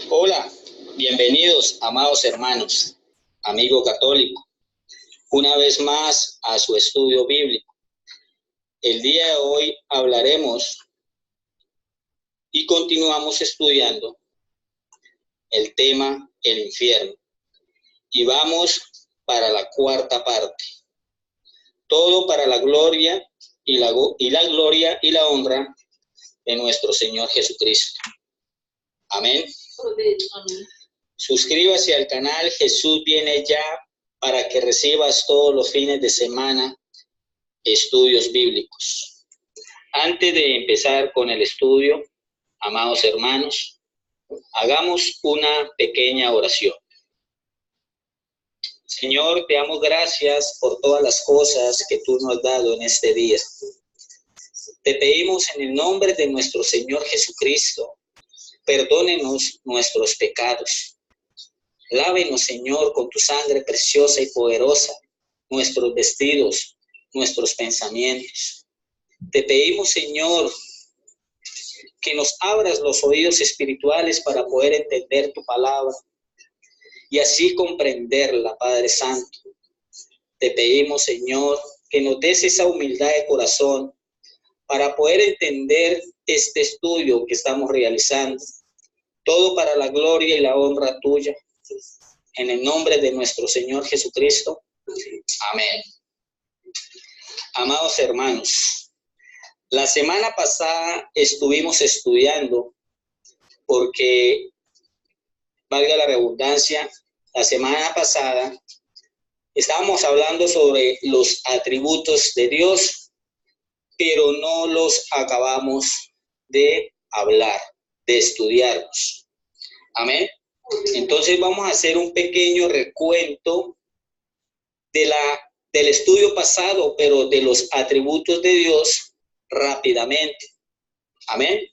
Hola, bienvenidos, amados hermanos, amigo católico, una vez más a su estudio bíblico. El día de hoy hablaremos y continuamos estudiando el tema el infierno. Y vamos para la cuarta parte. Todo para la gloria y la gloria y la honra de nuestro Señor Jesucristo. Amén. Amén. Suscríbase al canal Jesús viene ya para que recibas todos los fines de semana estudios bíblicos. Antes de empezar con el estudio, amados hermanos, hagamos una pequeña oración. Señor, te damos gracias por todas las cosas que tú nos has dado en este día. Te pedimos en el nombre de nuestro Señor Jesucristo, perdónenos nuestros pecados. Lávenos, Señor, con tu sangre preciosa y poderosa, nuestros vestidos, nuestros pensamientos. Te pedimos, Señor, que nos abras los oídos espirituales para poder entender tu palabra y así comprenderla, Padre Santo. Te pedimos, Señor, que nos des esa humildad de corazón para poder entender este estudio que estamos realizando. Todo para la gloria y la honra tuya. En el nombre de nuestro Señor Jesucristo. Amén. Amados hermanos, la semana pasada estuvimos estudiando porque, valga la redundancia, la semana pasada estábamos hablando sobre los atributos de Dios, pero no los acabamos de hablar, de estudiarlos. Amén. Entonces vamos a hacer un pequeño recuento del estudio pasado, pero de los atributos de Dios rápidamente. Amén.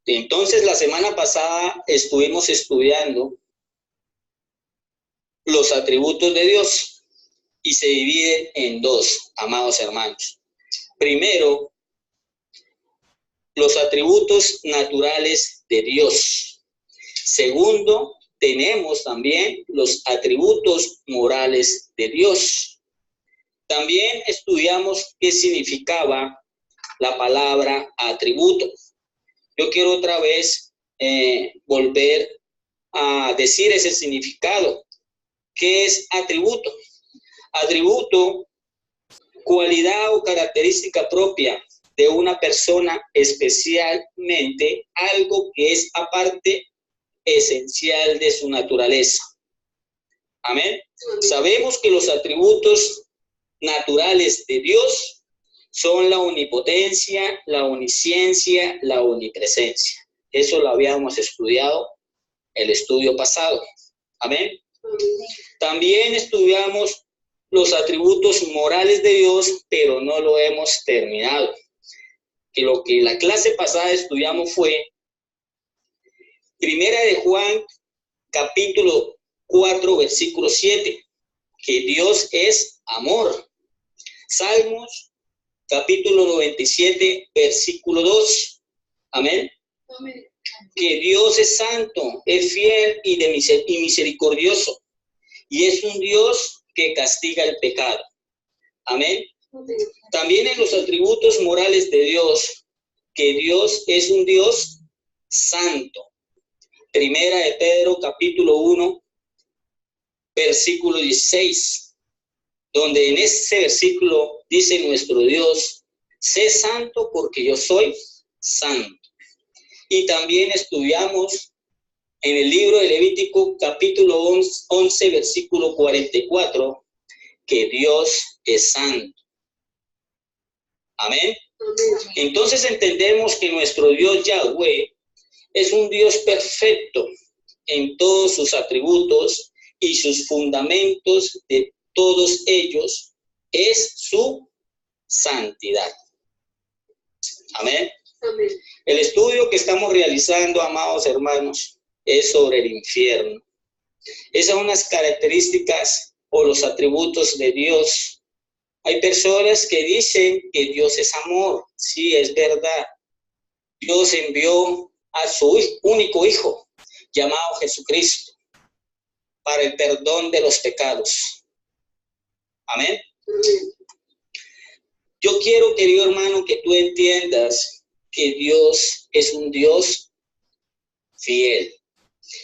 Entonces la semana pasada estuvimos estudiando los atributos de Dios y se dividen en dos, amados hermanos. Primero, los atributos naturales de Dios. Segundo, tenemos también los atributos morales de Dios. También estudiamos qué significaba la palabra atributo. Yo quiero otra vez volver a decir ese significado. ¿Qué es atributo? Atributo, cualidad o característica propia de una persona, especialmente algo que es aparte esencial de su naturaleza. Amén. Sabemos que los atributos naturales de Dios son la omnipotencia, la omnisciencia, la omnipresencia. Eso lo habíamos estudiado el estudio pasado. Amén. También estudiamos los atributos morales de Dios, pero no lo hemos terminado. Que lo que la clase pasada estudiamos fue Primera de Juan, capítulo 4, versículo 7, que Dios es amor. Salmos, capítulo 97, versículo 2. Amén. Amén. Que Dios es santo, es fiel y misericordioso, y es un Dios que castiga el pecado. Amén. Amén. También en los atributos morales de Dios, que Dios es un Dios santo. Primera de Pedro, capítulo 1, versículo 16, donde en ese versículo dice nuestro Dios, sé santo porque yo soy santo. Y también estudiamos en el libro de Levítico, capítulo 11, versículo 44, que Dios es santo. Amén. Entonces entendemos que nuestro Dios Yahweh es un Dios perfecto en todos sus atributos y sus fundamentos de todos ellos es su santidad. Amén. Amén. El estudio que estamos realizando, amados hermanos, es sobre el infierno. Esas son unas características o los atributos de Dios. Hay personas que dicen que Dios es amor. Sí, es verdad. Dios envió a su único Hijo, llamado Jesucristo, para el perdón de los pecados. Amén. Yo quiero, querido hermano, que tú entiendas que Dios es un Dios fiel.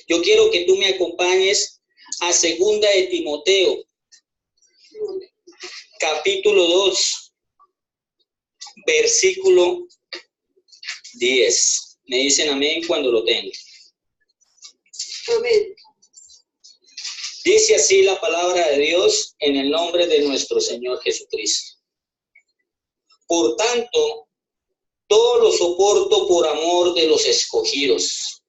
Yo quiero que tú me acompañes a 2 de Timoteo, capítulo 2, versículo 10. Me dicen amén cuando lo tengan. Amén. Dice así la palabra de Dios en el nombre de nuestro Señor Jesucristo. Por tanto, todo lo soporto por amor de los escogidos.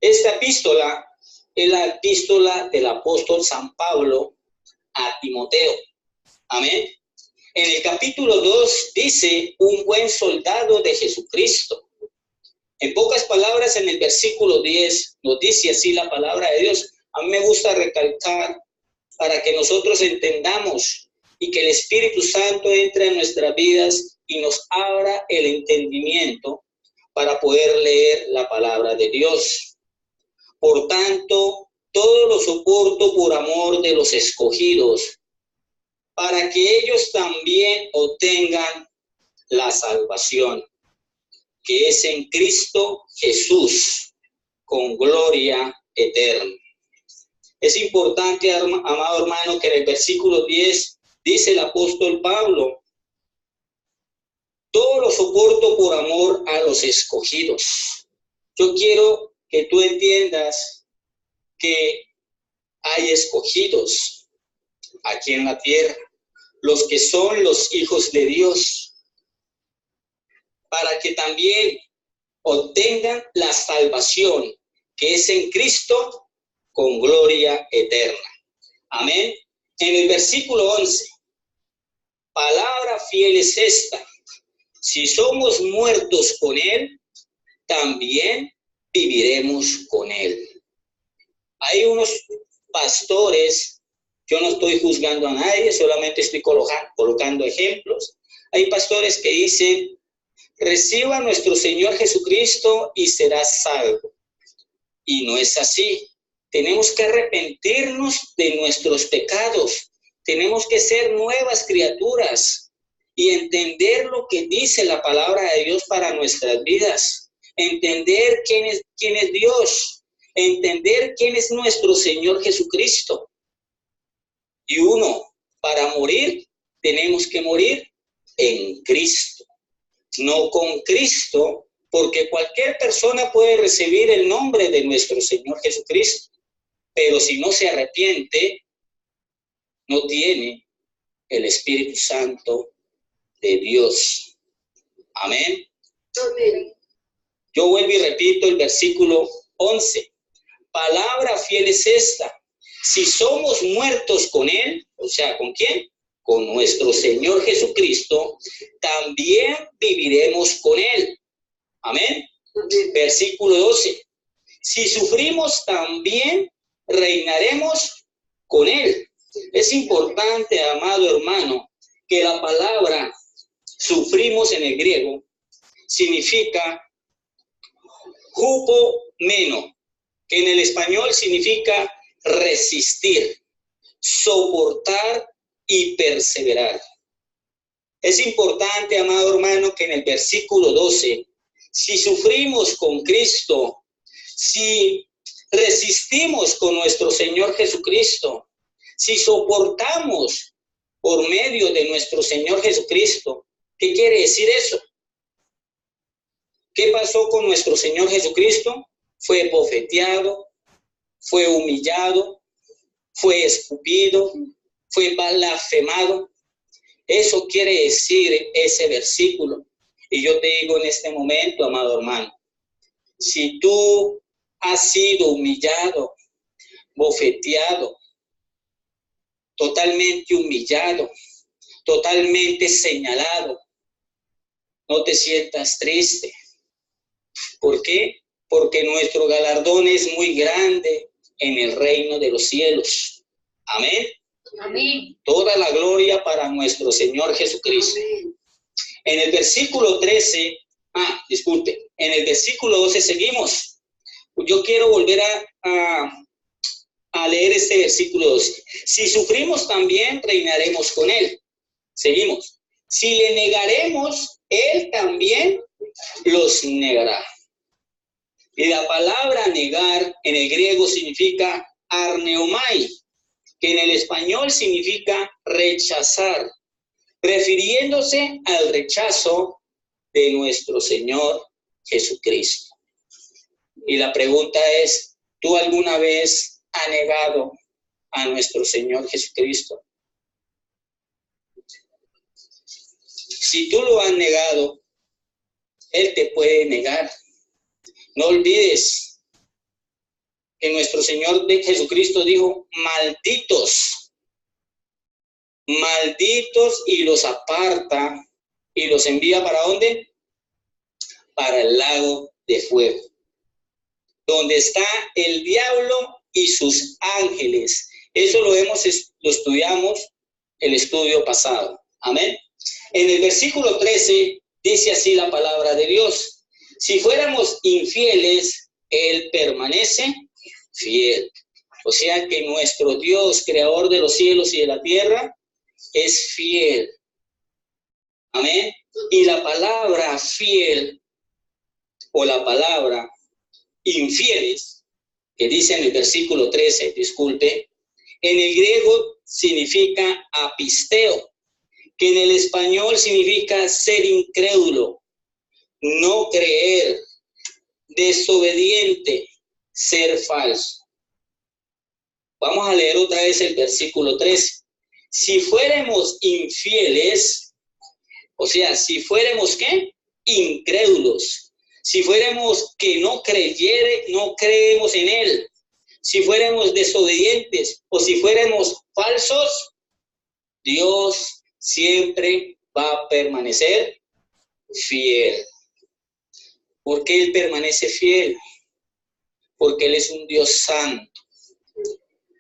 Esta epístola es la epístola del apóstol San Pablo a Timoteo. Amén. En el capítulo 2 dice, un buen soldado de Jesucristo. En pocas palabras, en el versículo 10 nos dice así la palabra de Dios. A mí me gusta recalcar para que nosotros entendamos y que el Espíritu Santo entre en nuestras vidas y nos abra el entendimiento para poder leer la palabra de Dios. Por tanto, todo lo soporto por amor de los escogidos, para que ellos también obtengan la salvación, que es en Cristo Jesús, con gloria eterna. Es importante, amado hermano, que en el versículo 10 dice el apóstol Pablo, todo lo soporto por amor a los escogidos. Yo quiero que tú entiendas que hay escogidos aquí en la tierra, los que son los hijos de Dios, para que también obtengan la salvación que es en Cristo con gloria eterna. Amén. En el versículo 11, palabra fiel es esta: si somos muertos con Él, también viviremos con Él. Hay unos pastores, yo no estoy juzgando a nadie, solamente estoy colocando ejemplos. Hay pastores que dicen, reciba a nuestro Señor Jesucristo y serás salvo. Y no es así. Tenemos que arrepentirnos de nuestros pecados. Tenemos que ser nuevas criaturas y entender lo que dice la palabra de Dios para nuestras vidas. Entender quién es Dios. Entender quién es nuestro Señor Jesucristo. Y para morir, tenemos que morir en Cristo. No con Cristo, porque cualquier persona puede recibir el nombre de nuestro Señor Jesucristo. Pero si no se arrepiente, no tiene el Espíritu Santo de Dios. Amén. Amén. Yo vuelvo y repito el versículo 11. Palabra fiel es esta: si somos muertos con Él, o sea, ¿con quién? Con nuestro Señor Jesucristo, también viviremos con Él. Amén. Amén. Versículo 12. Si sufrimos, también reinaremos con Él. Es importante, amado hermano, que la palabra sufrimos en el griego significa hupomeno, que en el español significa resistir, soportar y perseverar. Es importante, amado hermano, que en el versículo 12, si sufrimos con Cristo, si resistimos con nuestro Señor Jesucristo, si soportamos por medio de nuestro Señor Jesucristo, ¿qué quiere decir eso? ¿Qué pasó con nuestro Señor Jesucristo? Fue bofeteado, fue humillado, fue escupido, fue blasfemado. Eso quiere decir ese versículo. Y yo te digo en este momento, amado hermano, si tú has sido humillado, bofeteado, totalmente humillado, totalmente señalado, no te sientas triste. ¿Por qué? Porque nuestro galardón es muy grande en el reino de los cielos. Amén. Amén. Toda la gloria para nuestro Señor Jesucristo. Amén. En el versículo 13, En el versículo 12 seguimos. Yo quiero volver a leer este versículo 12. Si sufrimos también, reinaremos con él. Seguimos. Si le negaremos, él también los negará. Y la palabra negar en el griego significa arneomai, que en el español significa rechazar, refiriéndose al rechazo de nuestro Señor Jesucristo. Y la pregunta es, ¿tú alguna vez has negado a nuestro Señor Jesucristo? Si tú lo has negado, Él te puede negar. No olvides que nuestro Señor Jesucristo dijo, malditos, malditos, y los aparta y los envía ¿para dónde? Para el lago de fuego, donde está el diablo y sus ángeles. Eso lo estudiamos el estudio pasado. Amén. En el versículo 13 dice así la palabra de Dios. Si fuéramos infieles, Él permanece fiel. O sea que nuestro Dios, creador de los cielos y de la tierra, es fiel. Amén. Y la palabra fiel o la palabra infieles, que dice en el versículo 13, disculpe, en el griego significa apisteo, que en el español significa ser incrédulo, no creer, desobediente, ser falso. Vamos a leer otra vez el versículo 13. Si fuéramos infieles, o sea, si fuéramos ¿qué? Incrédulos. Si fuéramos que no creemos en Él, si fuéramos desobedientes o si fuéramos falsos, Dios siempre va a permanecer fiel. ¿Por qué Él permanece fiel? Porque Él es un Dios santo.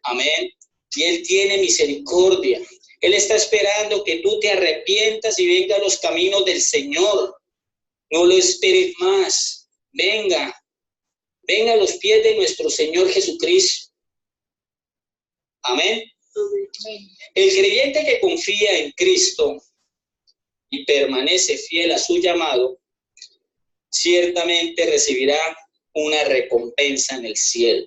Amén. Y Él tiene misericordia. Él está esperando que tú te arrepientas y venga a los caminos del Señor. No lo esperes más. Venga a los pies de nuestro Señor Jesucristo. Amén. El creyente que confía en Cristo y permanece fiel a su llamado, ciertamente recibirá una recompensa en el cielo.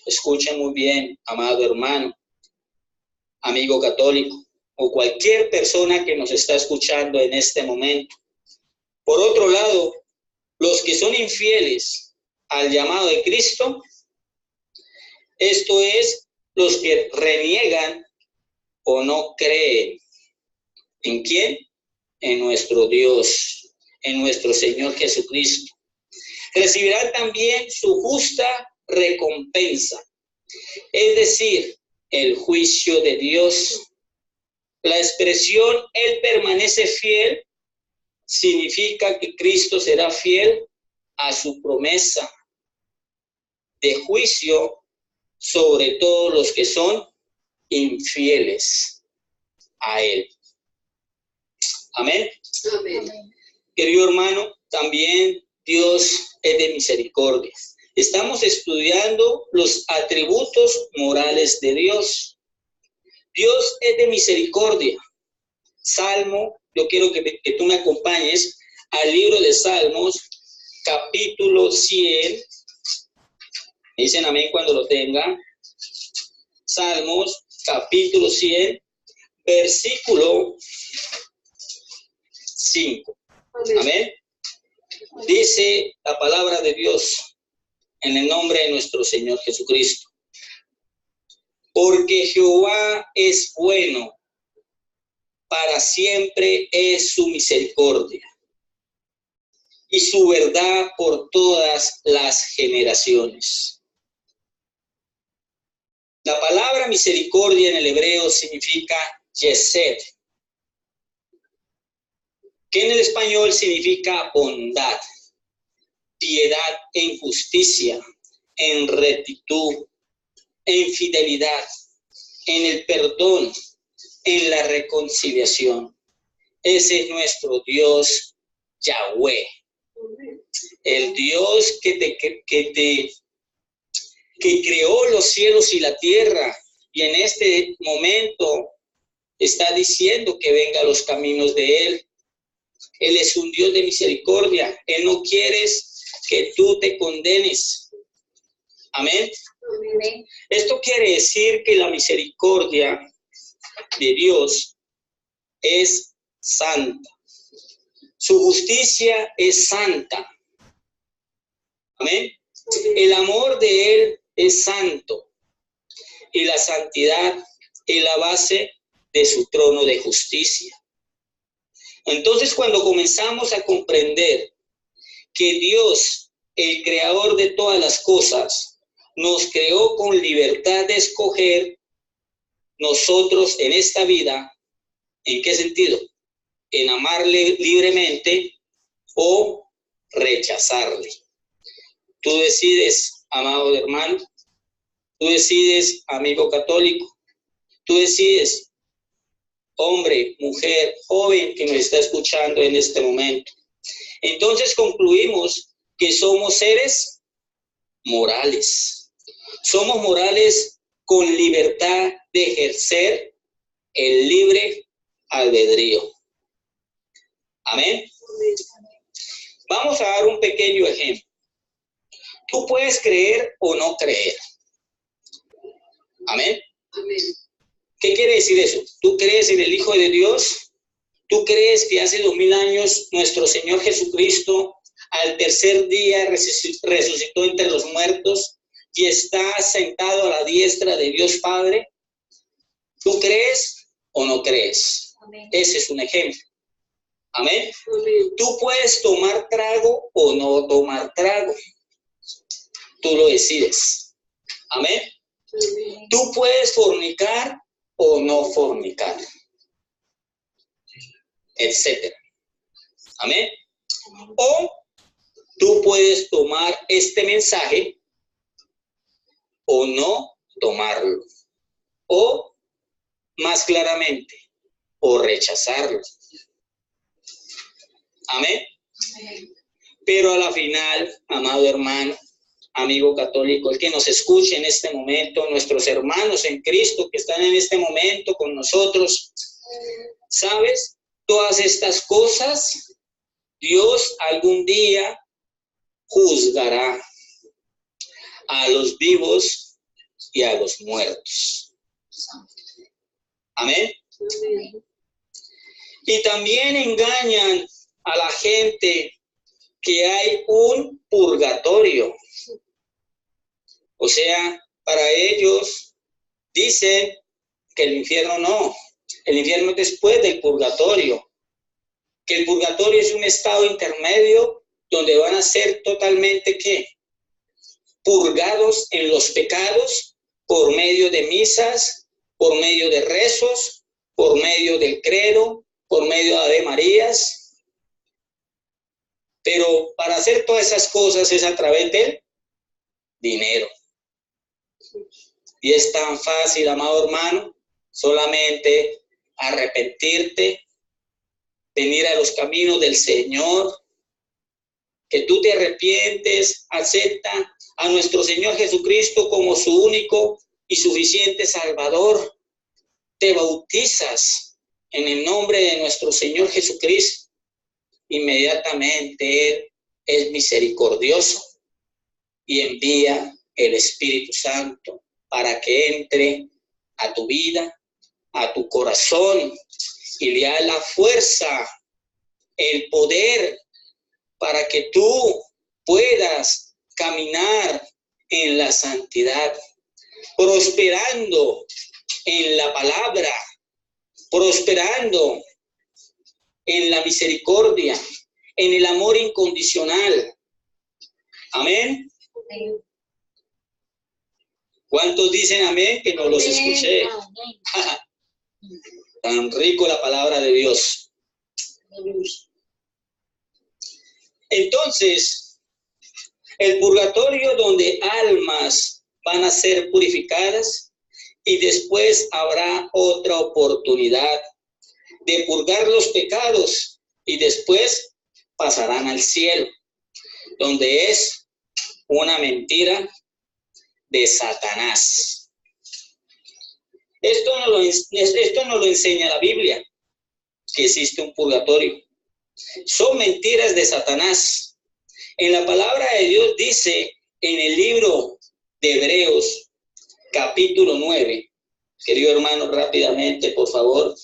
Escuchen muy bien, amado hermano, amigo católico, o cualquier persona que nos está escuchando en este momento. Por otro lado, los que son infieles al llamado de Cristo, esto es, los que reniegan o no creen. ¿En quién? En nuestro Dios, en nuestro Señor Jesucristo. Recibirán también su justa recompensa, es decir, el juicio de Dios. La expresión Él permanece fiel significa que Cristo será fiel a su promesa de juicio sobre todos los que son infieles a Él. Amén. Amén. Querido hermano, también Dios es de misericordia. Estamos estudiando los atributos morales de Dios. Dios es de misericordia. Salmo, yo quiero que tú me acompañes al libro de Salmos, capítulo 100. Me dicen amén cuando lo tengan. Salmos, capítulo 100, versículo 5. Amén. Dice la palabra de Dios en el nombre de nuestro Señor Jesucristo. Porque Jehová es bueno, para siempre es su misericordia, y su verdad por todas las generaciones. La palabra misericordia en el hebreo significa yesed, que en el español significa bondad, piedad en justicia, en rectitud, en fidelidad, en el perdón, en la reconciliación. Ese es nuestro Dios Yahweh. El Dios que creó los cielos y la tierra, y en este momento está diciendo que venga a los caminos de Él. Él es un Dios de misericordia. Él no quiere que tú te condenes. Amén. Amén. Esto quiere decir que la misericordia de Dios es santa. Su justicia es santa. Amén. El amor de Él es santo. Y la santidad es la base de su trono de justicia. Entonces, cuando comenzamos a comprender que Dios, el creador de todas las cosas, nos creó con libertad de escoger nosotros en esta vida, ¿en qué sentido? En amarle libremente o rechazarle. Tú decides, amado hermano, tú decides, amigo católico, tú decides, hombre, mujer, joven que nos está escuchando en este momento. Entonces concluimos que somos seres morales. Somos morales con libertad de ejercer el libre albedrío. Amén. Vamos a dar un pequeño ejemplo. Tú puedes creer o no creer. Amén. Amén. ¿Qué quiere decir eso? ¿Tú crees en el Hijo de Dios? ¿Tú crees que hace 2000 años nuestro Señor Jesucristo al tercer día resucitó entre los muertos y está sentado a la diestra de Dios Padre? ¿Tú crees o no crees? Amén. Ese es un ejemplo. Amén. Amén. Tú puedes tomar trago o no tomar trago. Tú lo decides. Amén. Amén. Tú puedes fornicar o no fornicar, etcétera. Amén. O tú puedes tomar este mensaje o no tomarlo. O, más claramente, o rechazarlo. Amén. Amén. Pero a la final, amado hermano, amigo católico, el que nos escuche en este momento, nuestros hermanos en Cristo que están en este momento con nosotros, ¿sabes? Todas estas cosas, Dios algún día juzgará a los vivos y a los muertos. Amén. Amén. Y también engañan a la gente que hay un purgatorio. O sea, para ellos dicen que el infierno no. El infierno es después del purgatorio. Que el purgatorio es un estado intermedio donde van a ser totalmente, ¿qué? Purgados en los pecados por medio de misas, por medio de rezos, por medio del credo, por medio de Ave Marías. Pero para hacer todas esas cosas es a través del dinero. Y es tan fácil, amado hermano, solamente arrepentirte, venir a los caminos del Señor, que tú te arrepientes, acepta a nuestro Señor Jesucristo como su único y suficiente Salvador, te bautizas en el nombre de nuestro Señor Jesucristo, inmediatamente Él es misericordioso y envía el Espíritu Santo para que entre a tu vida, a tu corazón y le da la fuerza, el poder para que tú puedas caminar en la santidad, prosperando en la palabra, prosperando en la misericordia, en el amor incondicional. Amén. Amén. ¿Cuántos dicen amén? Que no los escuché. Amén. Tan rico la palabra de Dios. Entonces, el purgatorio donde almas van a ser purificadas y después habrá otra oportunidad de purgar los pecados y después pasarán al cielo. donde es una mentira de Satanás. Esto no lo enseña la Biblia, que existe un purgatorio. Son mentiras de Satanás. En la palabra de Dios dice en el libro de Hebreos, capítulo 9, querido hermano, rápidamente, por favor.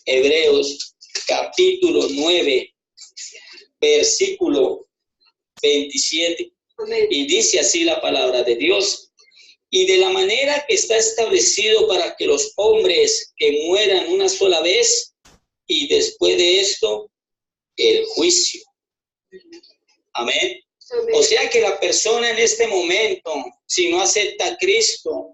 Hebreos, capítulo 9, versículo 27. Amén. Y dice así la palabra de Dios: y de la manera que está establecido para que los hombres que mueran una sola vez, y después de esto, el juicio. Amén. Amén. O sea que la persona en este momento, si no acepta a Cristo,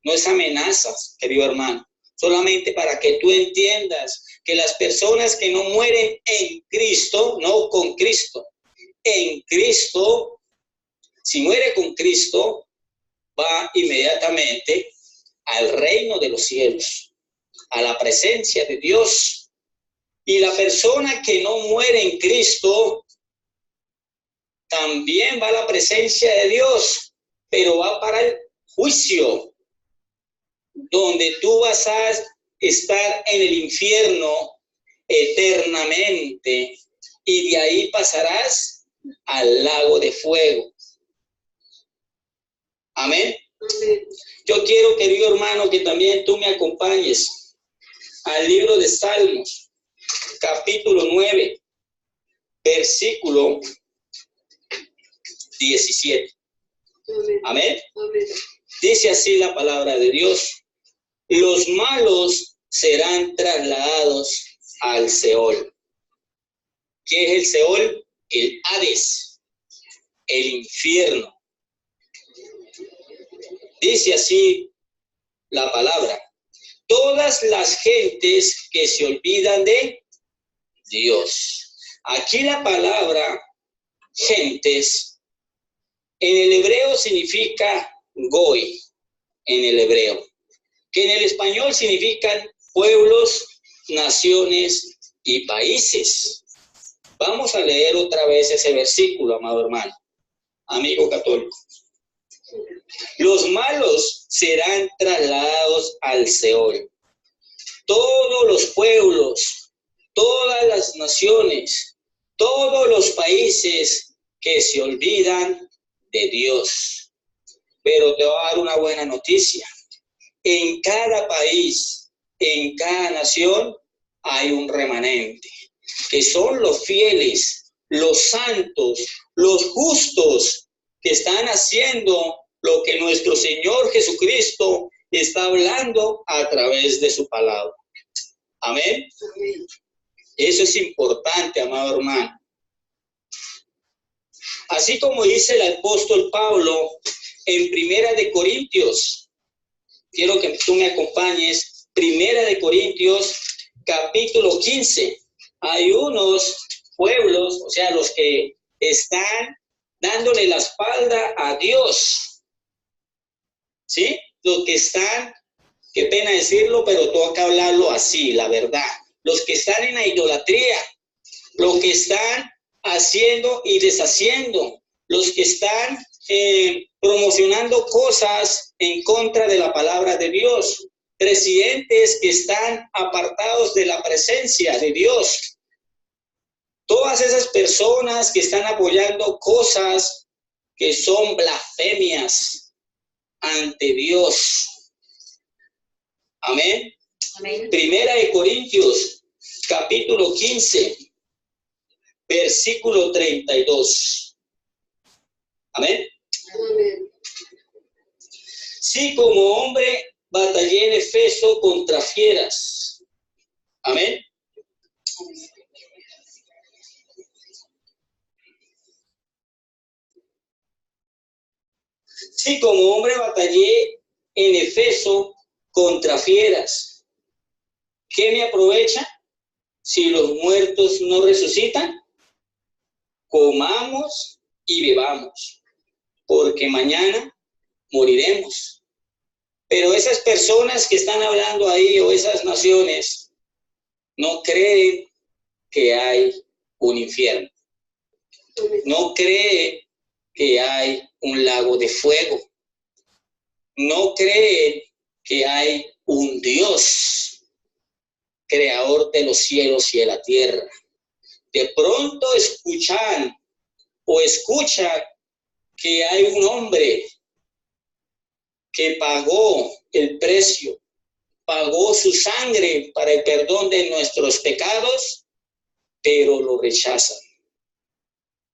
no es amenaza, querido hermano. Solamente para que tú entiendas que las personas que no mueren en Cristo, no con Cristo, en Cristo, si muere con Cristo, va inmediatamente al reino de los cielos, a la presencia de Dios. Y la persona que no muere en Cristo también va a la presencia de Dios, pero va para el juicio, donde tú vas a estar en el infierno eternamente, y de ahí pasarás al lago de fuego. Amén. Amén. Yo quiero, querido hermano, que también tú me acompañes al libro de Salmos, capítulo 9, versículo 17. Amén. Amén. Amén. Dice así la palabra de Dios: los malos serán trasladados al Seol. ¿Qué es el Seol? El Hades, el infierno. Dice así la palabra: todas las gentes que se olvidan de Dios. Aquí la palabra gentes en el hebreo significa goy, en el hebreo, que en el español significan pueblos, naciones y países. Vamos a leer otra vez ese versículo, amado hermano, amigo católico. Los malos serán trasladados al Seol. Todos los pueblos, todas las naciones, todos los países que se olvidan de Dios. Pero te voy a dar una buena noticia. En cada país, en cada nación, hay un remanente, que son los fieles, los santos, los justos, que están haciendo lo que nuestro Señor Jesucristo está hablando a través de su palabra. Amén. Amén. Eso es importante, amado hermano. Así como dice el apóstol Pablo en Primera de Corintios, quiero que tú me acompañes, Primera de Corintios, capítulo 15. Hay unos pueblos, o sea, los que están dándole la espalda a Dios, ¿sí? Los que están, qué pena decirlo, pero toca hablarlo así, la verdad. Los que están en la idolatría, los que están haciendo y deshaciendo, los que están promocionando cosas en contra de la palabra de Dios, presidentes que están apartados de la presencia de Dios. Todas esas personas que están apoyando cosas que son blasfemias ante Dios. Amén. Amén. Primera de Corintios, capítulo 15, versículo 32. Amén. Amén. Sí, como hombre batallé en Efeso contra fieras. Amén. Sí, como hombre batallé en Efeso contra fieras. ¿Qué me aprovecha si los muertos no resucitan? Comamos y bebamos, porque mañana moriremos. Pero esas personas que están hablando ahí, o esas naciones, no creen que hay un infierno. Amén. No cree que hay un lago de fuego. No creen que hay un Dios, creador de los cielos y de la tierra. De pronto escuchan que hay un hombre que pagó el precio, pagó su sangre para el perdón de nuestros pecados, pero lo rechazan.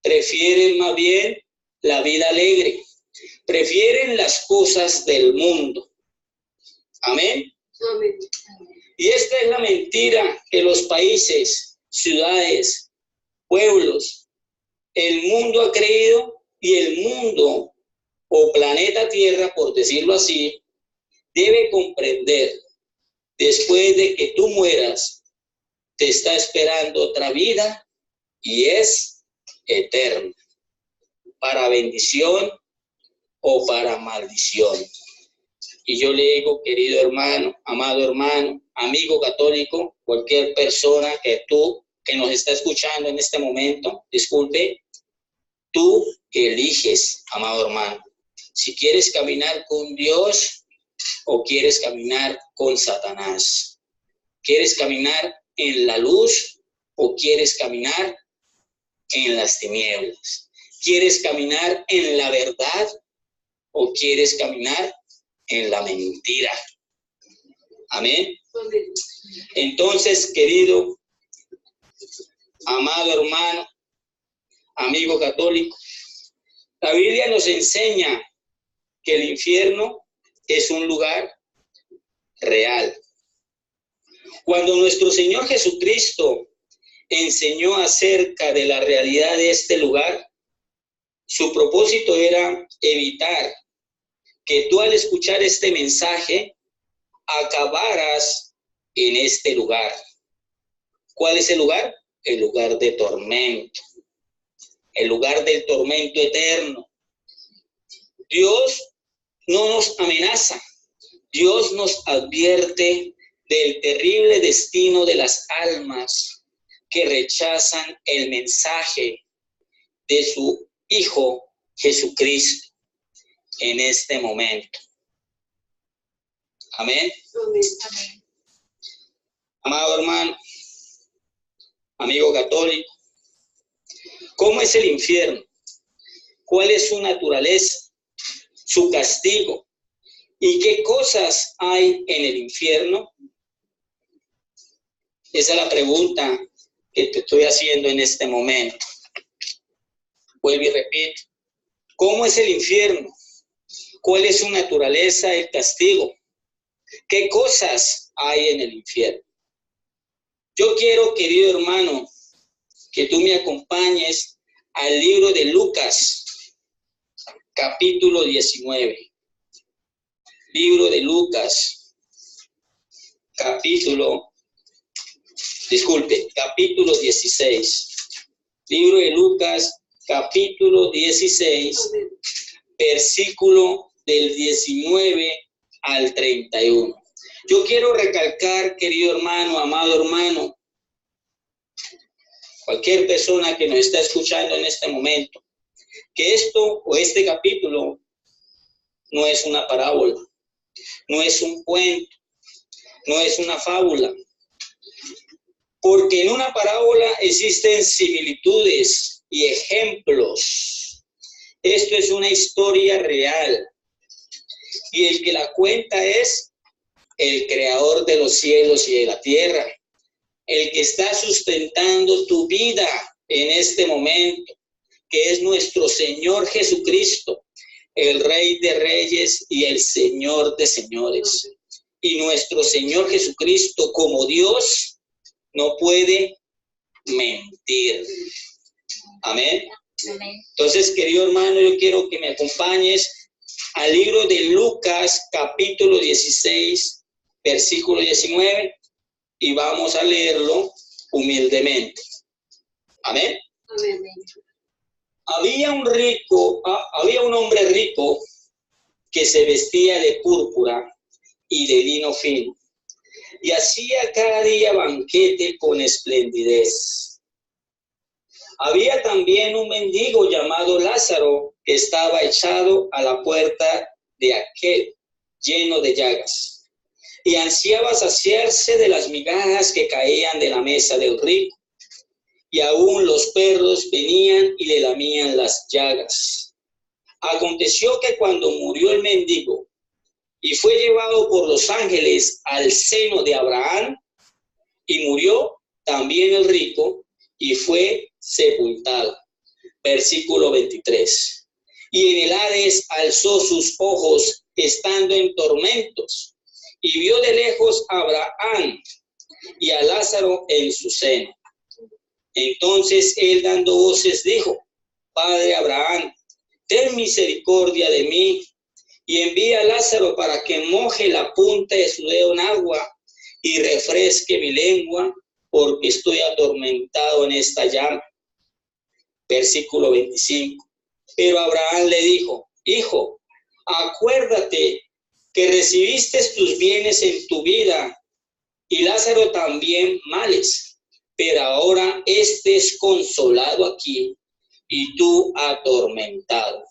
Prefieren más bien la vida alegre, prefieren las cosas del mundo. Amén. Amén. Y esta es la mentira que los países, ciudades, pueblos, el mundo ha creído, y el mundo o planeta Tierra, por decirlo así, debe comprender. Después de que tú mueras, te está esperando otra vida y es eterna, para bendición o para maldición. Y yo le digo, querido hermano, amado hermano, amigo católico, cualquier persona que nos está escuchando en este momento, disculpe, tú eliges, amado hermano, si quieres caminar con Dios o quieres caminar con Satanás. ¿Quieres caminar en la luz o quieres caminar en las tinieblas? ¿Quieres caminar en la verdad o quieres caminar en la mentira? Amén. Amén. Entonces, querido, amado hermano, amigo católico, la Biblia nos enseña que el infierno es un lugar real. Cuando nuestro Señor Jesucristo enseñó acerca de la realidad de este lugar, su propósito era evitar que tú, al escuchar este mensaje, acabaras en este lugar. ¿Cuál es el lugar? El lugar de tormento, el lugar del tormento eterno. Dios no nos amenaza, Dios nos advierte del terrible destino de las almas que rechazan el mensaje de su Hijo Jesucristo en este momento. Amén. Amén. Amado hermano, amigo católico, ¿cómo es el infierno? ¿Cuál es su naturaleza, su castigo? ¿Y qué cosas hay en el infierno? Esa es la pregunta que te estoy haciendo en este momento. Vuelvo y repito. ¿Cómo es el infierno? ¿Cuál es su naturaleza, el castigo? ¿Qué cosas hay en el infierno? Yo quiero, querido hermano, que tú me acompañes al libro de Lucas, capítulo 19. Libro de Lucas, capítulo 16. Libro de Lucas, capítulo 16, Amén. versículo del 19 al 31. Yo quiero recalcar, querido hermano, amado hermano, cualquier persona que nos está escuchando en este momento, que esto o este capítulo no es una parábola, no es un cuento, no es una fábula, porque en una parábola existen similitudes y ejemplos. Esto es una historia real, y el que la cuenta es el creador de los cielos y de la tierra, el que está sustentando tu vida en este momento, que es nuestro Señor Jesucristo, el Rey de Reyes y el Señor de Señores. Y nuestro Señor Jesucristo, como Dios, no puede mentir. Amén. Amén. Entonces, querido hermano, yo quiero que me acompañes al libro de Lucas, capítulo 16, versículo 19, y vamos a leerlo humildemente. Amén. Amén. Había un hombre rico que se vestía de púrpura y de lino fino, y hacía cada día banquete con esplendidez. Había también un mendigo llamado Lázaro que estaba echado a la puerta de aquel, lleno de llagas, y ansiaba saciarse de las migajas que caían de la mesa del rico, y aún los perros venían y le lamían las llagas. Aconteció que cuando murió el mendigo y fue llevado por los ángeles al seno de Abraham, y murió también el rico y fue sepultado. Versículo 23. Y en el Hades alzó sus ojos estando en tormentos, y vio de lejos a Abraham y a Lázaro en su seno. Entonces él, dando voces, dijo: Padre Abraham, ten misericordia de mí, y envía a Lázaro para que moje la punta de su dedo en agua y refresque mi lengua, porque estoy atormentado en esta llama. Versículo 25. Pero Abraham le dijo: Hijo, acuérdate que recibiste tus bienes en tu vida, y Lázaro también males, pero ahora este es consolado aquí, y tú atormentado.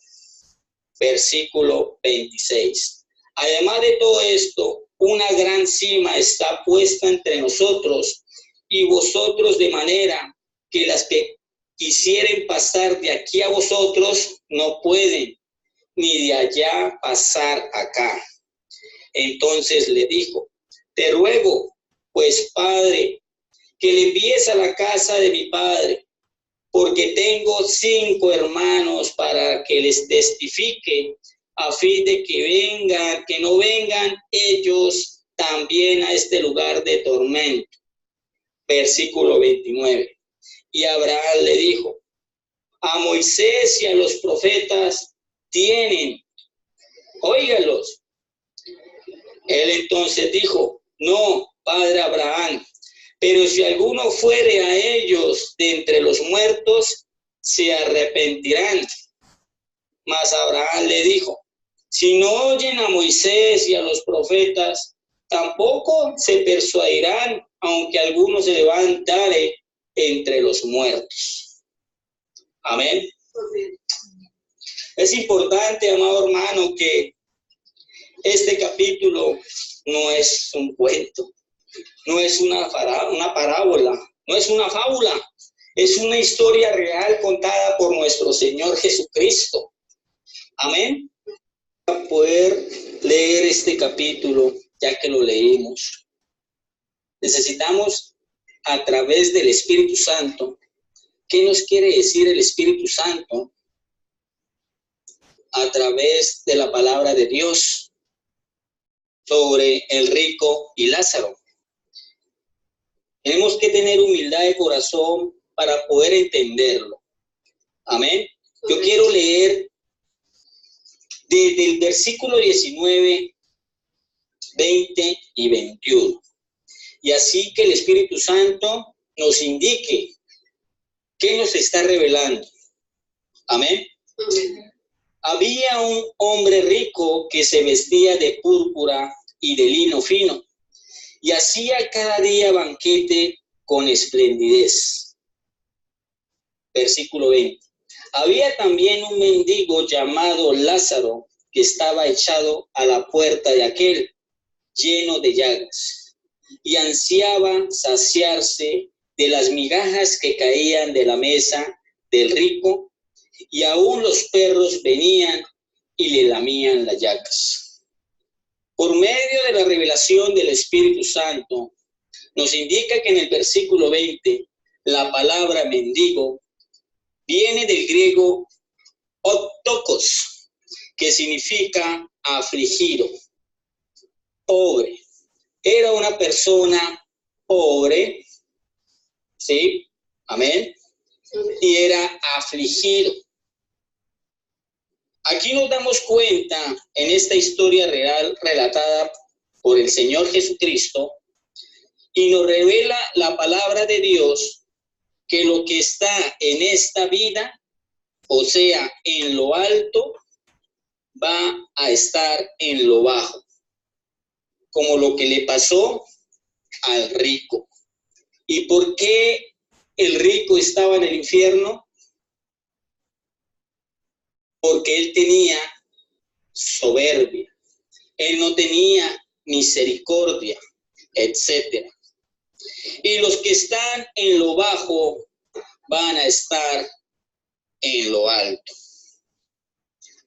Versículo 26. Además de todo esto, una gran cima está puesta entre nosotros y vosotros, de manera que las que quisieren pasar de aquí a vosotros no pueden, ni de allá pasar acá. Entonces le dijo: Te ruego, pues, Padre, que le envíes a la casa de mi padre, porque tengo 5 hermanos, para que les testifique, a fin de que no vengan ellos también a este lugar de tormento. Versículo 29. Y Abraham le dijo: A Moisés y a los profetas tienen, óigalos. Él entonces dijo: No, padre Abraham, pero si alguno fuere a ellos de entre los muertos, se arrepentirán. Mas Abraham le dijo: Si no oyen a Moisés y a los profetas, tampoco se persuadirán, aunque alguno se levantare entre los muertos. Amén. Es importante, amado hermano, que este capítulo no es un cuento, no es una parábola, no es una fábula, es una historia real contada por nuestro Señor Jesucristo. Amén. Para poder leer este capítulo, ya que lo leímos, necesitamos, a través del Espíritu Santo, ¿qué nos quiere decir el Espíritu Santo? A través de la palabra de Dios sobre el rico y Lázaro. Tenemos que tener humildad de corazón para poder entenderlo. Amén. Yo quiero leer desde el versículo 19, 20 y 21. Y así que el Espíritu Santo nos indique qué nos está revelando. Amén. Había un hombre rico que se vestía de púrpura y de lino fino, y hacía cada día banquete con esplendidez. Versículo 20. Había también un mendigo llamado Lázaro, que estaba echado a la puerta de aquel, lleno de llagas, y ansiaba saciarse de las migajas que caían de la mesa del rico, y aún los perros venían y le lamían las llagas. Por medio de la revelación del Espíritu Santo, nos indica que en el versículo 20, la palabra mendigo viene del griego oktokos, que significa afligido, pobre. Era una persona pobre, ¿sí? Amén. Y era afligido. Aquí nos damos cuenta, en esta historia real relatada por el Señor Jesucristo, y nos revela la palabra de Dios, que lo que está en esta vida, o sea, en lo alto, va a estar en lo bajo, como lo que le pasó al rico. ¿Y por qué el rico estaba en el infierno? Porque él tenía soberbia, él no tenía misericordia, etcétera. Y los que están en lo bajo van a estar en lo alto.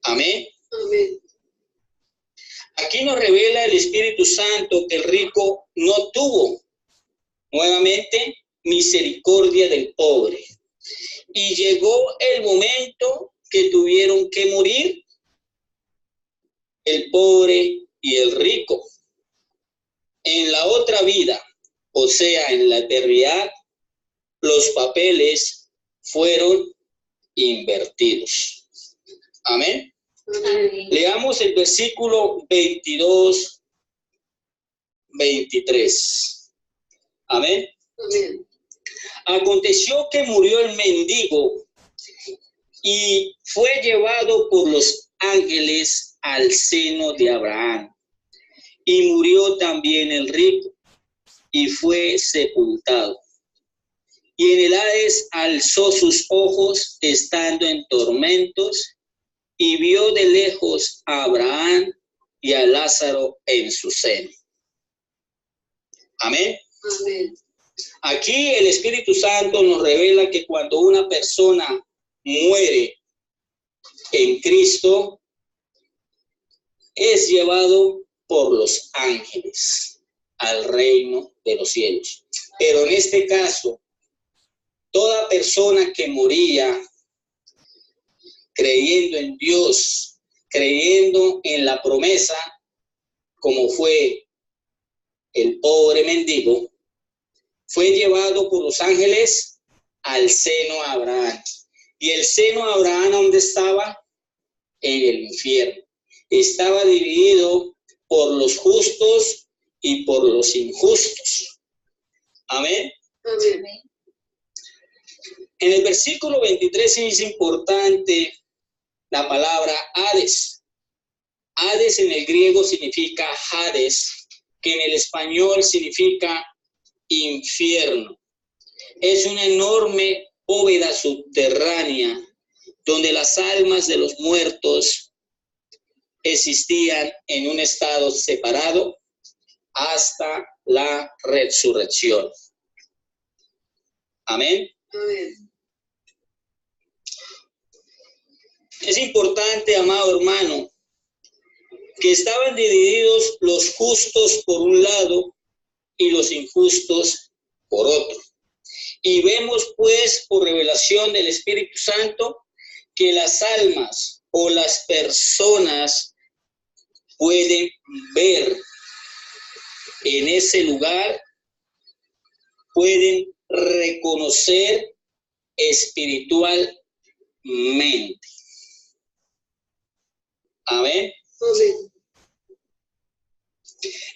Amén. Amén. Aquí nos revela el Espíritu Santo que el rico no tuvo nuevamente misericordia del pobre. Y llegó el momento que tuvieron que morir el pobre y el rico. En la otra vida, o sea, en la eternidad, los papeles fueron invertidos. Amén. Amén. Leamos el versículo 22, 23. Amén. Amén. Aconteció que murió el mendigo y fue llevado por los ángeles al seno de Abraham. Y murió también el rico y fue sepultado. Y en el Hades alzó sus ojos estando en tormentos y vio de lejos a Abraham y a Lázaro en su seno. Amén. Amén. Aquí el Espíritu Santo nos revela que cuando una persona muere en Cristo, es llevado por los ángeles al reino de los cielos. Pero en este caso, toda persona que moría creyendo en Dios, creyendo en la promesa, como fue el pobre mendigo, fue llevado por los ángeles al seno de Abraham. Y el seno de Abraham, ¿dónde estaba? En el infierno. Estaba dividido por los justos y por los injustos. Amén. Amén. En el versículo 23 es importante la palabra Hades. Hades en el griego significa Hades, que en el español significa infierno. Es una enorme bóveda subterránea donde las almas de los muertos existían en un estado separado hasta la resurrección. Amén. Amén. Es importante, amado hermano, que estaban divididos los justos por un lado y los injustos por otro. Y vemos pues por revelación del Espíritu Santo que las almas o las personas pueden ver en ese lugar, pueden reconocer espiritualmente. Amén. Amén.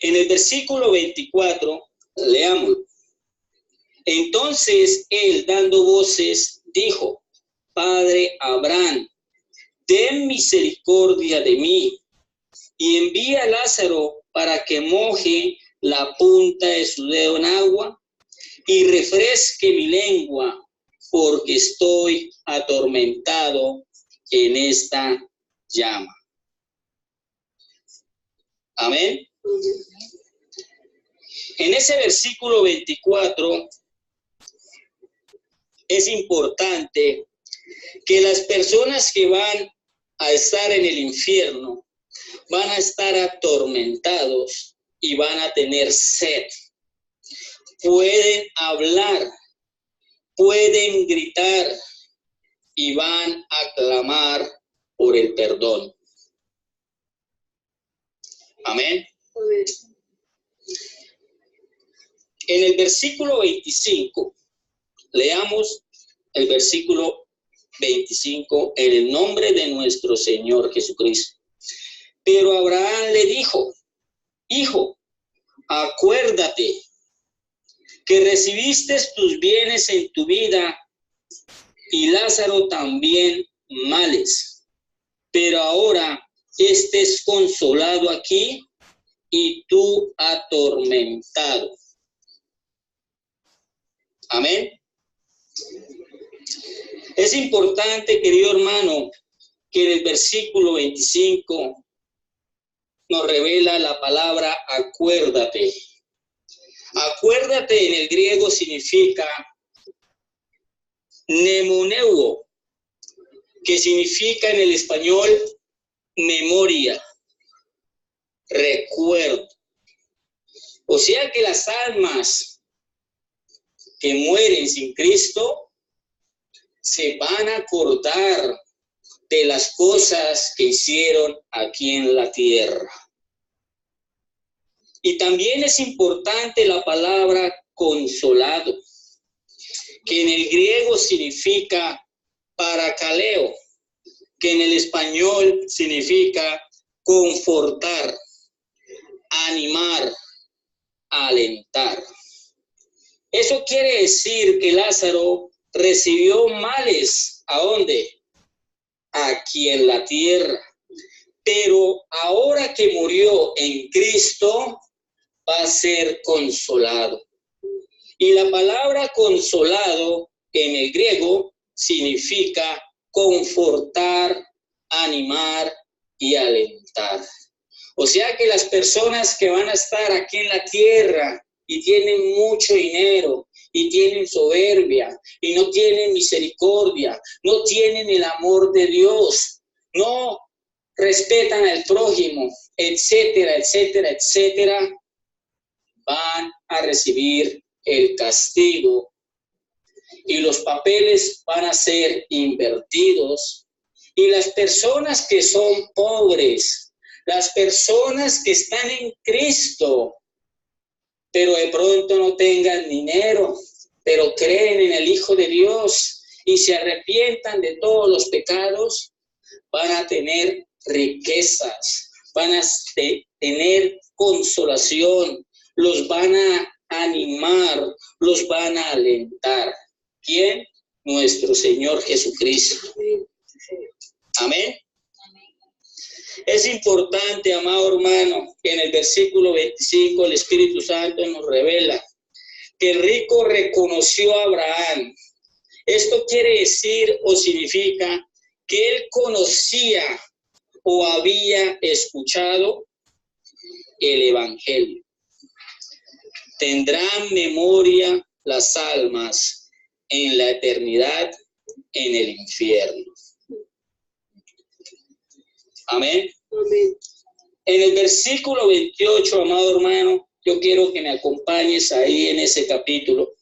En el versículo 24, leamos. Entonces él, dando voces, dijo: Padre Abraham, ten misericordia de mí, y envía a Lázaro para que moje la punta de su dedo en agua y refresque mi lengua, porque estoy atormentado en esta llama. Amén. Amén. En ese versículo 24 es importante que las personas que van a estar en el infierno van a estar atormentados y van a tener sed. Pueden hablar, pueden gritar y van a clamar por el perdón. Amén. Amén. En el versículo 25, leamos el versículo 25 en el nombre de nuestro Señor Jesucristo. Pero Abraham le dijo: Hijo, acuérdate que recibiste tus bienes en tu vida y Lázaro también males, pero ahora estés consolado aquí y tú atormentado. Amén. Es importante, querido hermano, que en el versículo 25 nos revela la palabra acuérdate. Acuérdate en el griego significa mnemoneuo, que significa en el español memoria, recuerdo. O sea que las almas que mueren sin Cristo se van a acordar de las cosas que hicieron aquí en la tierra. Y también es importante la palabra consolado, que en el griego significa parakaleo, que en el español significa confortar, animar, alentar. Eso quiere decir que Lázaro recibió males, ¿a dónde? Aquí en la tierra. Pero ahora que murió en Cristo, va a ser consolado. Y la palabra consolado en el griego significa confortar, animar y alentar. O sea que las personas que van a estar aquí en la tierra y tienen mucho dinero y tienen soberbia y no tienen misericordia, no tienen el amor de Dios, no respetan al prójimo, etcétera, etcétera, etcétera, van a recibir el castigo y los papeles van a ser invertidos. Y las personas que son pobres, las personas que están en Cristo, pero de pronto no tengan dinero, pero creen en el Hijo de Dios y se arrepientan de todos los pecados, van a tener riquezas, van a tener consolación, los van a animar, los van a alentar. ¿Quién? Nuestro Señor Jesucristo. Amén. Es importante, amado hermano, que en el versículo 25 el Espíritu Santo nos revela que el rico reconoció a Abraham. Esto quiere decir o significa que él conocía o había escuchado el Evangelio. Tendrán memoria las almas en la eternidad, en el infierno. Amén. Amén. En el versículo 28, amado hermano, yo quiero que me acompañes ahí en ese capítulo.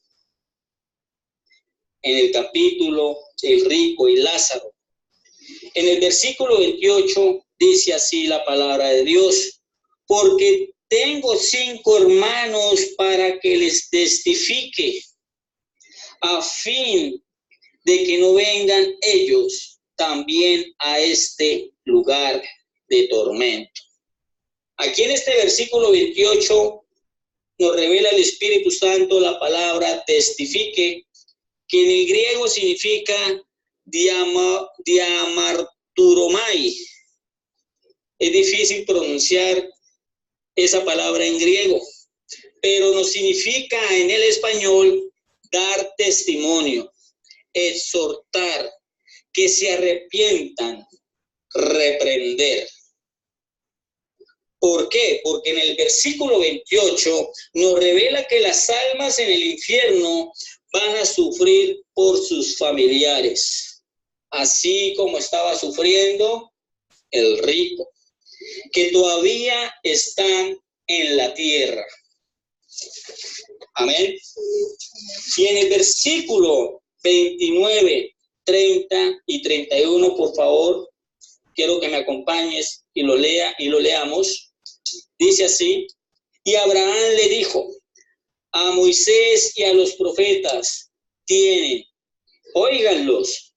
En el capítulo El rico y Lázaro. En el versículo 28 dice así la palabra de Dios: porque tengo 5 hermanos para que les testifique, a fin de que no vengan ellos también a este lugar de tormento. Aquí en este versículo 28 nos revela el Espíritu Santo la palabra testifique, que en el griego significa diamarturomai. Es difícil pronunciar esa palabra en griego, pero nos significa en el español dar testimonio, exhortar, que se arrepientan, reprender. ¿Por qué? Porque en el versículo 28 nos revela que las almas en el infierno van a sufrir por sus familiares, así como estaba sufriendo el rico, que todavía están en la tierra. Amén. Y en el versículo 29, 30 y 31, por favor, quiero que me acompañes y lo leamos. Dice así: y Abraham le dijo: a Moisés y a los profetas tienen, óiganlos.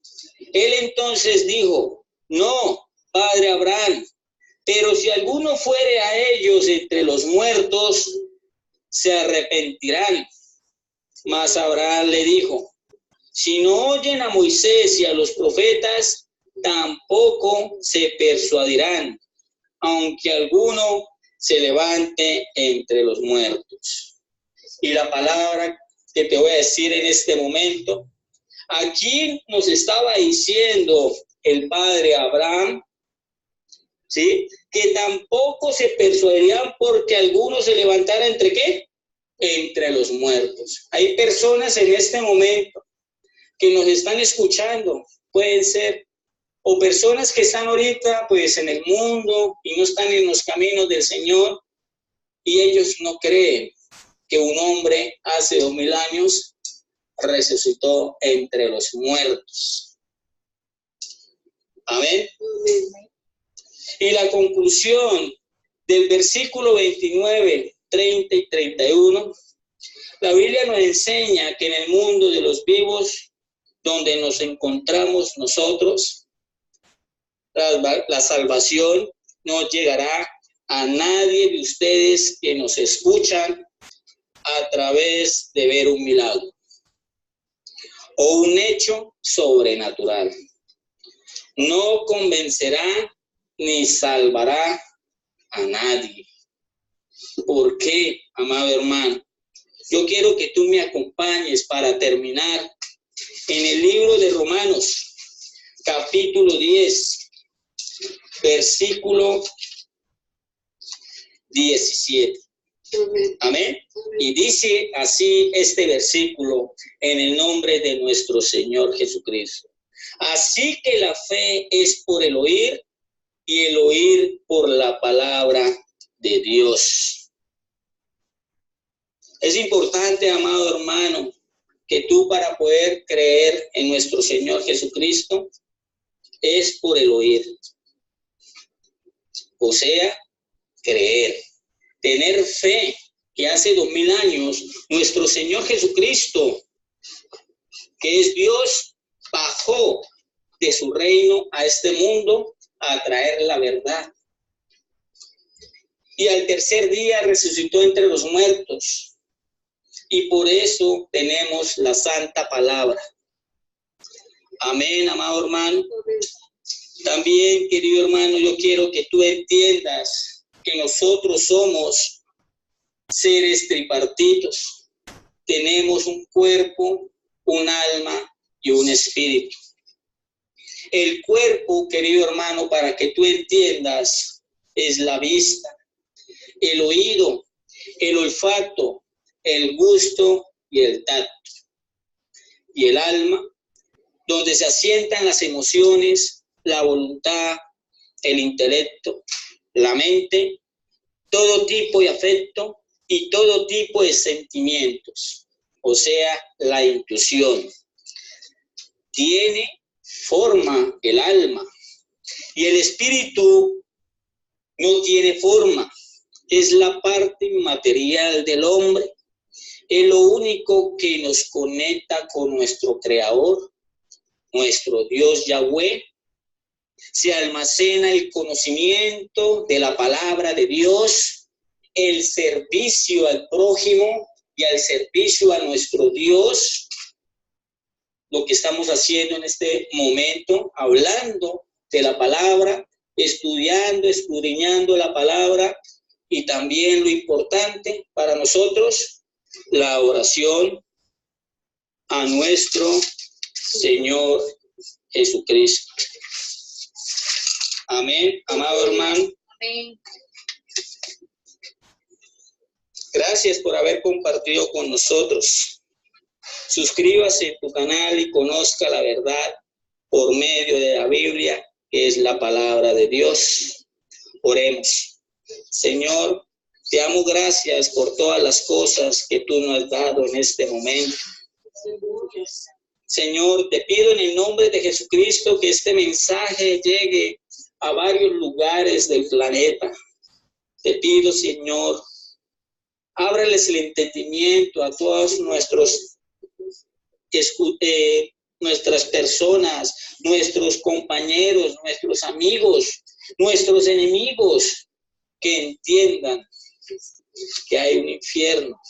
Él entonces dijo: no, padre Abraham, pero si alguno fuere a ellos entre los muertos, se arrepentirán. Mas Abraham le dijo: si no oyen a Moisés y a los profetas, tampoco se persuadirán, aunque alguno se levante entre los muertos. Y la palabra que te voy a decir en este momento, Aquí nos estaba diciendo el padre Abraham, ¿sí? Que tampoco se persuadirían porque algunos se levantaran ¿entre qué? Entre los muertos. Hay personas en este momento que nos están escuchando, pueden ser, o personas que están ahorita pues en el mundo y no están en los caminos del Señor, y ellos no creen que un hombre hace 2000 años resucitó entre los muertos. Amén. Y la conclusión del versículo 29, 30 y 31, la Biblia nos enseña que en el mundo de los vivos, donde nos encontramos nosotros, la salvación no llegará a nadie de ustedes que nos escuchan a través de ver un milagro o un hecho sobrenatural. No convencerá ni salvará a nadie. ¿Por qué, amado hermano? Yo quiero que tú me acompañes para terminar en el libro de Romanos, capítulo 10, versículo 17. Amén. Y dice así este versículo en el nombre de nuestro Señor Jesucristo. Así que la fe es por el oír y el oír por la palabra de Dios. Es importante, amado hermano, que tú para poder creer en nuestro Señor Jesucristo es por el oír. O sea, creer, tener fe, que hace 2000 años nuestro Señor Jesucristo, que es Dios, bajó de su reino a este mundo a traer la verdad. Y al tercer día resucitó entre los muertos. Y por eso tenemos la santa palabra. Amén, amado hermano. También, querido hermano, yo quiero que tú entiendas que nosotros somos seres tripartitos. Tenemos un cuerpo, un alma y un espíritu. El cuerpo, querido hermano, para que tú entiendas, es la vista, el oído, el olfato, el gusto y el tacto. Y el alma, donde se asientan las emociones, la voluntad, el intelecto, la mente, todo tipo de afecto y todo tipo de sentimientos, o sea, la intuición. Tiene forma el alma y el espíritu no tiene forma, es la parte inmaterial del hombre, es lo único que nos conecta con nuestro Creador, nuestro Dios Yahweh. Se almacena el conocimiento de la palabra de Dios, el servicio al prójimo y al servicio a nuestro Dios. Lo que estamos haciendo en este momento, hablando de la palabra, estudiando, escudriñando la palabra, y también lo importante para nosotros, la oración a nuestro Señor Jesucristo. Amén, amado hermano. Amén. Gracias por haber compartido con nosotros. Suscríbase a tu canal y conozca la verdad por medio de la Biblia, que es la palabra de Dios. Oremos. Señor, te damos gracias por todas las cosas que tú nos has dado en este momento. Señor, te pido en el nombre de Jesucristo que este mensaje llegue a varios lugares del planeta. Te pido, Señor, ábrales el entendimiento a todos nuestras personas, nuestros compañeros, nuestros amigos, nuestros enemigos, que entiendan que hay un infierno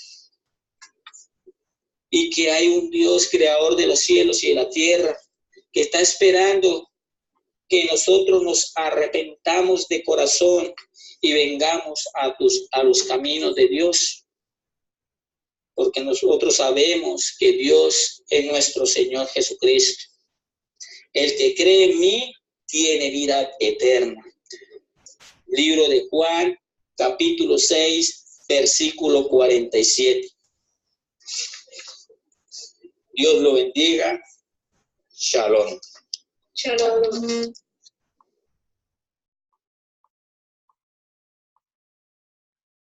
y que hay un Dios creador de los cielos y de la tierra, que está esperando que nosotros nos arrepentamos de corazón y vengamos a los caminos de Dios. porque nosotros sabemos que Dios es nuestro Señor Jesucristo. El que cree en mí tiene vida eterna. Libro de Juan, capítulo 6, versículo 47. Dios lo bendiga. Shalom. Shalom.